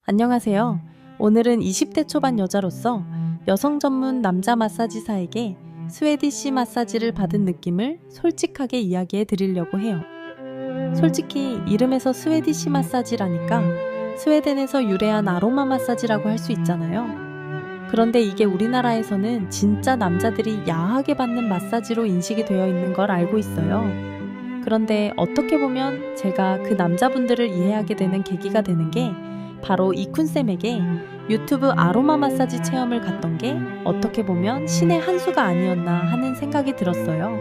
안녕하세요. 오늘은 20대 초반 여자로서 여성 전문 남자 마사지사에게 스웨디시 마사지를 받은 느낌을 솔직하게 이야기해 드리려고 해요. 솔직히 이름에서 스웨디시 마사지라니까 스웨덴에서 유래한 아로마 마사지라고 할 수 있잖아요. 그런데 이게 우리나라에서는 진짜 남자들이 야하게 받는 마사지로 인식이 되어 있는 걸 알고 있어요. 그런데 어떻게 보면 제가 그 남자분들을 이해하게 되는 계기가 되는 게 바로 이쿤쌤에게 유튜브 아로마 마사지 체험을 갔던 게 어떻게 보면 신의 한 수가 아니었나 하는 생각이 들었어요.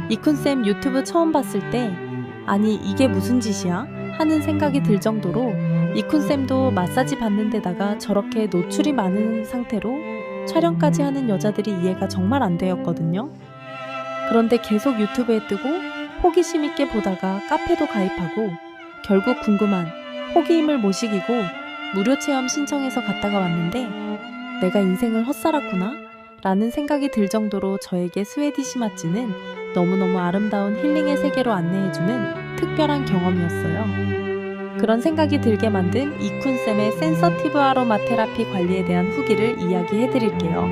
이쿤쌤 유튜브 처음 봤을 때 아니 이게 무슨 짓이야? 하는 생각이 들 정도로 이쿤쌤도 마사지 받는 데다가 저렇게 노출이 많은 상태로 촬영까지 하는 여자들이 이해가 정말 안 되었거든요. 그런데 계속 유튜브에 뜨고 호기심 있게 보다가 카페도 가입하고 결국 궁금한 호기임을 못 이기고 무료 체험 신청해서 갔다가 왔는데 내가 인생을 헛살았구나 라는 생각이 들 정도로 저에게 스웨디시 마취는 너무너무 아름다운 힐링의 세계로 안내해주는 특별한 경험이었어요. 그런 생각이 들게 만든 이쿤쌤의 센서티브 아로마 테라피 관리에 대한 후기를 이야기해 드릴게요.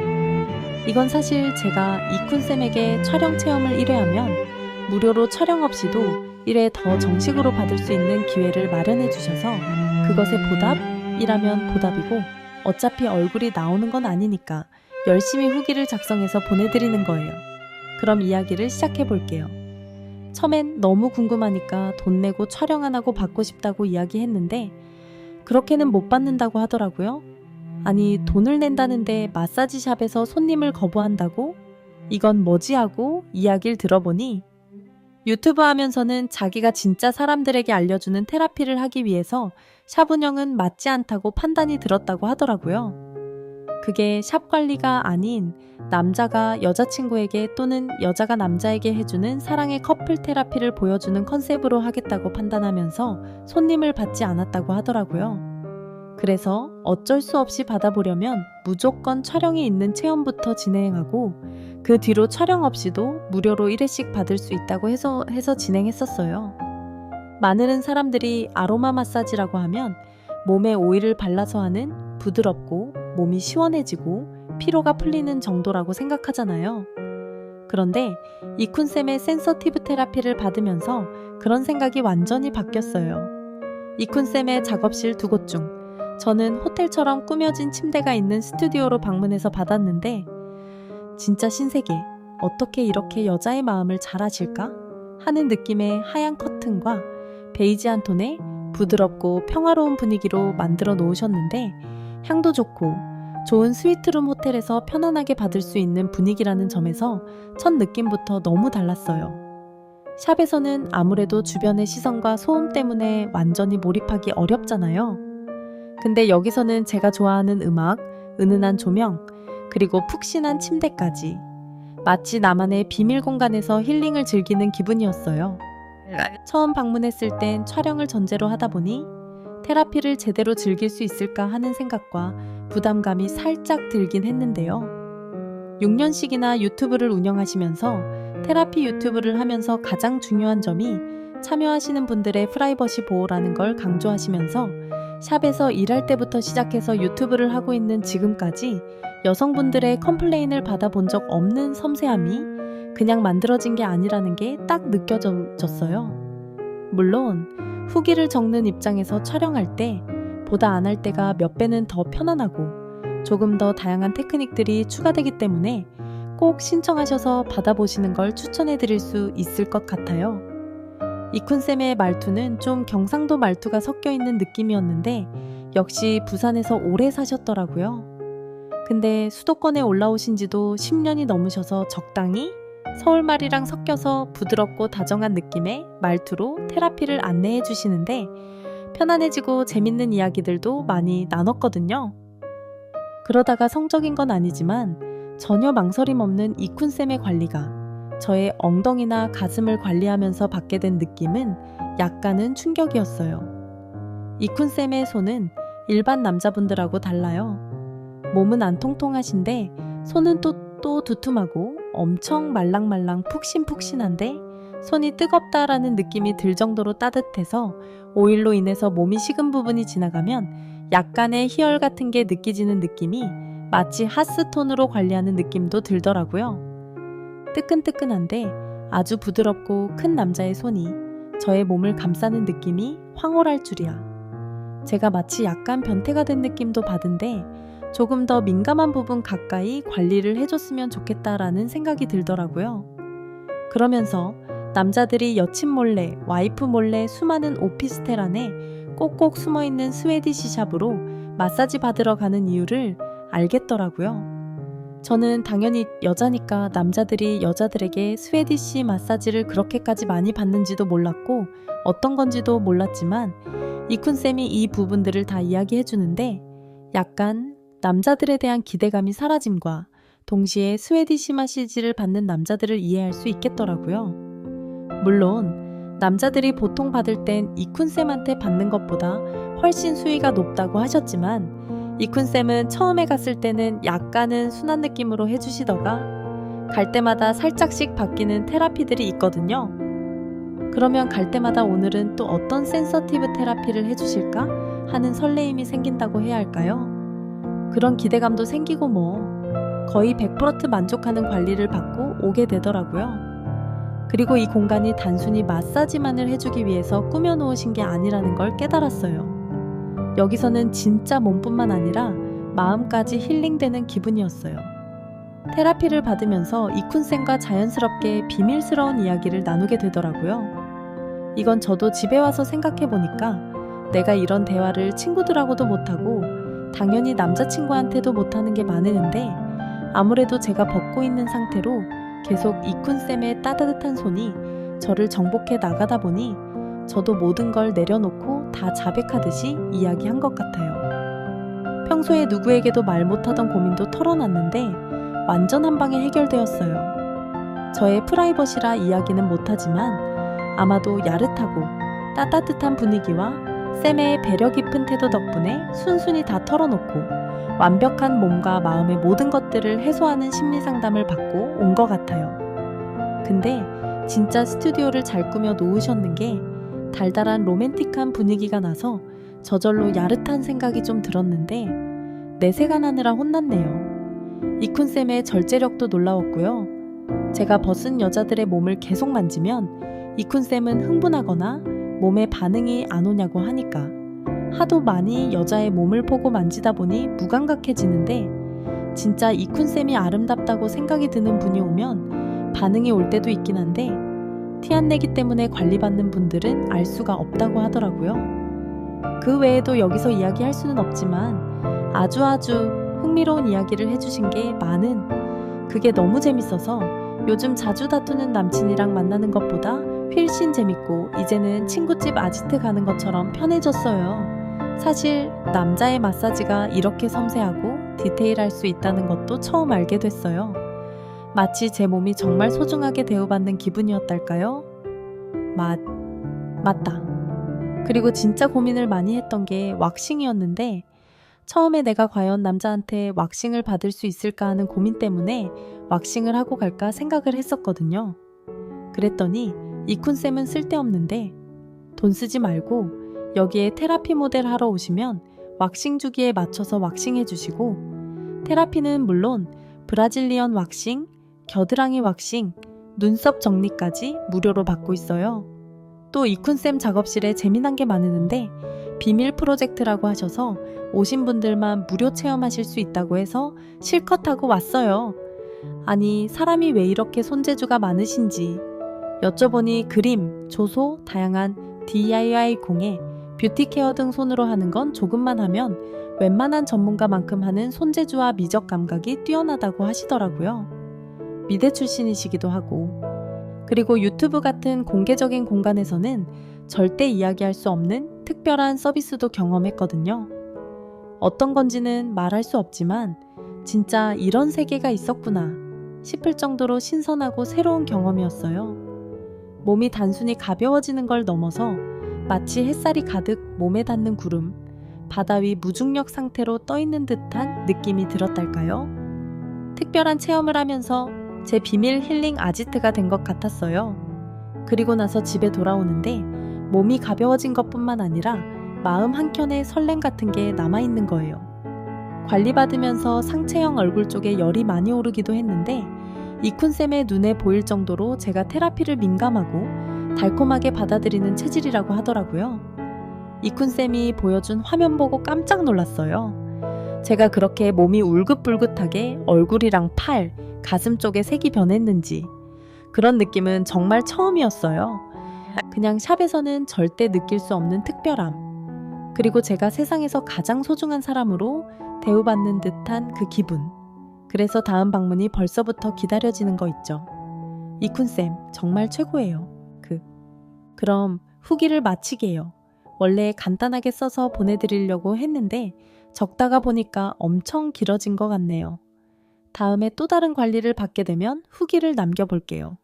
이건 사실 제가 이쿤쌤에게 촬영 체험을 1회 하면 무료로 촬영 없이도 1회 더 정식으로 받을 수 있는 기회를 마련해 주셔서 그것의 보답이라면 보답이고 어차피 얼굴이 나오는 건 아니니까 열심히 후기를 작성해서 보내드리는 거예요. 그럼 이야기를 시작해 볼게요. 처음엔 너무 궁금하니까 돈 내고 촬영 안 하고 받고 싶다고 이야기했는데 그렇게는 못 받는다고 하더라고요. 아니 돈을 낸다는데 마사지샵에서 손님을 거부한다고? 이건 뭐지 하고 이야기를 들어보니 유튜브 하면서는 자기가 진짜 사람들에게 알려주는 테라피를 하기 위해서 샵 운영은 맞지 않다고 판단이 들었다고 하더라고요. 그게 샵 관리가 아닌 남자가 여자친구에게 또는 여자가 남자에게 해주는 사랑의 커플 테라피를 보여주는 컨셉으로 하겠다고 판단하면서 손님을 받지 않았다고 하더라고요. 그래서 어쩔 수 없이 받아보려면 무조건 촬영이 있는 체험부터 진행하고 그 뒤로 촬영 없이도 무료로 1회씩 받을 수 있다고 해서 진행했었어요. 많은 사람들이 아로마 마사지라고 하면 몸에 오일을 발라서 하는 부드럽고 몸이 시원해지고 피로가 풀리는 정도라고 생각하잖아요. 그런데 이쿤쌤의 센서티브 테라피를 받으면서 그런 생각이 완전히 바뀌었어요. 이쿤쌤의 작업실 2곳 중 저는 호텔처럼 꾸며진 침대가 있는 스튜디오로 방문해서 받았는데 진짜 신세계, 어떻게 이렇게 여자의 마음을 잘 아실까? 하는 느낌의 하얀 커튼과 베이지한 톤의 부드럽고 평화로운 분위기로 만들어 놓으셨는데 향도 좋고 좋은 스위트룸 호텔에서 편안하게 받을 수 있는 분위기라는 점에서 첫 느낌부터 너무 달랐어요. 샵에서는 아무래도 주변의 시선과 소음 때문에 완전히 몰입하기 어렵잖아요. 근데 여기서는 제가 좋아하는 음악, 은은한 조명, 그리고 푹신한 침대까지 마치 나만의 비밀 공간에서 힐링을 즐기는 기분이었어요. 처음 방문했을 땐 촬영을 전제로 하다 보니 테라피를 제대로 즐길 수 있을까 하는 생각과 부담감이 살짝 들긴 했는데요. 6년씩이나 유튜브를 운영하시면서 테라피 유튜브를 하면서 가장 중요한 점이 참여하시는 분들의 프라이버시 보호라는 걸 강조하시면서 샵에서 일할 때부터 시작해서 유튜브를 하고 있는 지금까지 여성분들의 컴플레인을 받아본 적 없는 섬세함이 그냥 만들어진 게 아니라는 게 딱 느껴졌어요. 물론 후기를 적는 입장에서 촬영할 때 보다 안 할 때가 몇 배는 더 편안하고 조금 더 다양한 테크닉들이 추가되기 때문에 꼭 신청하셔서 받아보시는 걸 추천해 드릴 수 있을 것 같아요. 이쿤쌤의 말투는 좀 경상도 말투가 섞여 있는 느낌이었는데 역시 부산에서 오래 사셨더라고요. 근데 수도권에 올라오신 지도 10년이 넘으셔서 적당히 서울말이랑 섞여서 부드럽고 다정한 느낌의 말투로 테라피를 안내해 주시는데 편안해지고 재밌는 이야기들도 많이 나눴거든요. 그러다가 성적인 건 아니지만 전혀 망설임 없는 이쿤쌤의 관리가 저의 엉덩이나 가슴을 관리하면서 받게 된 느낌은 약간은 충격이었어요. 이쿤쌤의 손은 일반 남자분들하고 달라요. 몸은 안 통통하신데 손은 또 두툼하고 엄청 말랑말랑 푹신푹신한데 손이 뜨겁다라는 느낌이 들 정도로 따뜻해서 오일로 인해서 몸이 식은 부분이 지나가면 약간의 희열 같은 게 느껴지는 느낌이 마치 핫스톤으로 관리하는 느낌도 들더라고요. 뜨끈뜨끈한데 아주 부드럽고 큰 남자의 손이 저의 몸을 감싸는 느낌이 황홀할 줄이야. 제가 마치 약간 변태가 된 느낌도 받은데 조금 더 민감한 부분 가까이 관리를 해줬으면 좋겠다라는 생각이 들더라고요. 그러면서 남자들이 여친 몰래, 와이프 몰래 수많은 오피스텔 안에 꼭꼭 숨어있는 스웨디시 샵으로 마사지 받으러 가는 이유를 알겠더라고요. 저는 당연히 여자니까 남자들이 여자들에게 스웨디시 마사지를 그렇게까지 많이 받는지도 몰랐고 어떤 건지도 몰랐지만 이쿤쌤이 이 부분들을 다 이야기해주는데 약간 남자들에 대한 기대감이 사라짐과 동시에 스웨디시 마사지를 받는 남자들을 이해할 수 있겠더라고요. 물론 남자들이 보통 받을 땐 이쿤쌤한테 받는 것보다 훨씬 수위가 높다고 하셨지만 이쿤쌤은 처음에 갔을 때는 약간은 순한 느낌으로 해주시다가 갈 때마다 살짝씩 바뀌는 테라피들이 있거든요. 그러면 갈 때마다 오늘은 또 어떤 센서티브 테라피를 해주실까 하는 설레임이 생긴다고 해야 할까요? 그런 기대감도 생기고 거의 100% 만족하는 관리를 받고 오게 되더라고요. 그리고 이 공간이 단순히 마사지만을 해주기 위해서 꾸며놓으신 게 아니라는 걸 깨달았어요. 여기서는 진짜 몸뿐만 아니라 마음까지 힐링되는 기분이었어요. 테라피를 받으면서 이쿤쌤과 자연스럽게 비밀스러운 이야기를 나누게 되더라고요. 이건 저도 집에 와서 생각해보니까 내가 이런 대화를 친구들하고도 못하고 당연히 남자친구한테도 못하는 게 많은데 아무래도 제가 벗고 있는 상태로 계속 이쿤쌤의 따뜻한 손이 저를 정복해 나가다 보니 저도 모든 걸 내려놓고 다 자백하듯이 이야기한 것 같아요. 평소에 누구에게도 말 못하던 고민도 털어놨는데 완전 한 방에 해결되었어요. 저의 프라이버시라 이야기는 못하지만 아마도 야릇하고 따뜻한 분위기와 쌤의 배려 깊은 태도 덕분에 순순히 다 털어놓고 완벽한 몸과 마음의 모든 것들을 해소하는 심리상담을 받고 온 것 같아요. 근데 진짜 스튜디오를 잘 꾸며 놓으셨는 게 달달한 로맨틱한 분위기가 나서 저절로 야릇한 생각이 좀 들었는데 내색안 하느라 혼났네요. 이쿤쌤의 절제력도 놀라웠고요. 제가 벗은 여자들의 몸을 계속 만지면 이쿤쌤은 흥분하거나 몸에 반응이 안 오냐고 하니까 하도 많이 여자의 몸을 보고 만지다 보니 무감각해지는데 진짜 이쿤쌤이 아름답다고 생각이 드는 분이 오면 반응이 올 때도 있긴 한데 티 안 내기 때문에 관리받는 분들은 알 수가 없다고 하더라고요. 그 외에도 여기서 이야기할 수는 없지만 아주 흥미로운 이야기를 해주신 게 많은 그게 너무 재밌어서 요즘 자주 다투는 남친이랑 만나는 것보다 훨씬 재밌고 이제는 친구집 아지트 가는 것처럼 편해졌어요. 사실 남자의 마사지가 이렇게 섬세하고 디테일할 수 있다는 것도 처음 알게 됐어요. 마치 제 몸이 정말 소중하게 대우받는 기분이었달까요? 맞다. 그리고 진짜 고민을 많이 했던 게 왁싱이었는데 처음에 내가 과연 남자한테 왁싱을 받을 수 있을까 하는 고민 때문에 왁싱을 하고 갈까 생각을 했었거든요. 그랬더니 이쿤쌤은 쓸데없는데 돈 쓰지 말고 여기에 테라피 모델 하러 오시면 왁싱 주기에 맞춰서 왁싱 해주시고 테라피는 물론 브라질리언 왁싱, 겨드랑이 왁싱, 눈썹 정리까지 무료로 받고 있어요. 또 이쿤쌤 작업실에 재미난 게 많으는데 비밀 프로젝트라고 하셔서 오신 분들만 무료 체험하실 수 있다고 해서 실컷 하고 왔어요. 아니 사람이 왜 이렇게 손재주가 많으신지 여쭤보니 그림, 조소, 다양한 DIY 공예, 뷰티 케어 등 손으로 하는 건 조금만 하면 웬만한 전문가만큼 하는 손재주와 미적 감각이 뛰어나다고 하시더라고요. 미대 출신이시기도 하고 그리고 유튜브 같은 공개적인 공간에서는 절대 이야기할 수 없는 특별한 서비스도 경험했거든요. 어떤 건지는 말할 수 없지만 진짜 이런 세계가 있었구나 싶을 정도로 신선하고 새로운 경험이었어요. 몸이 단순히 가벼워지는 걸 넘어서 마치 햇살이 가득 몸에 닿는 구름, 바다 위 무중력 상태로 떠있는 듯한 느낌이 들었달까요? 특별한 체험을 하면서 제 비밀 힐링 아지트가 된 것 같았어요. 그리고 나서 집에 돌아오는데 몸이 가벼워진 것뿐만 아니라 마음 한켠에 설렘 같은 게 남아있는 거예요. 관리받으면서 상체형 얼굴 쪽에 열이 많이 오르기도 했는데 이쿤쌤의 눈에 보일 정도로 제가 테라피를 민감하고 달콤하게 받아들이는 체질이라고 하더라고요. 이쿤쌤이 보여준 화면 보고 깜짝 놀랐어요. 제가 그렇게 몸이 울긋불긋하게 얼굴이랑 팔, 가슴 쪽에 색이 변했는지 그런 느낌은 정말 처음이었어요. 그냥 샵에서는 절대 느낄 수 없는 특별함. 그리고 제가 세상에서 가장 소중한 사람으로 대우받는 듯한 그 기분. 그래서 다음 방문이 벌써부터 기다려지는 거 있죠. 이쿤쌤 정말 최고예요. 그럼 후기를 마치게요. 원래 간단하게 써서 보내드리려고 했는데 적다가 보니까 엄청 길어진 것 같네요. 다음에 또 다른 관리를 받게 되면 후기를 남겨볼게요.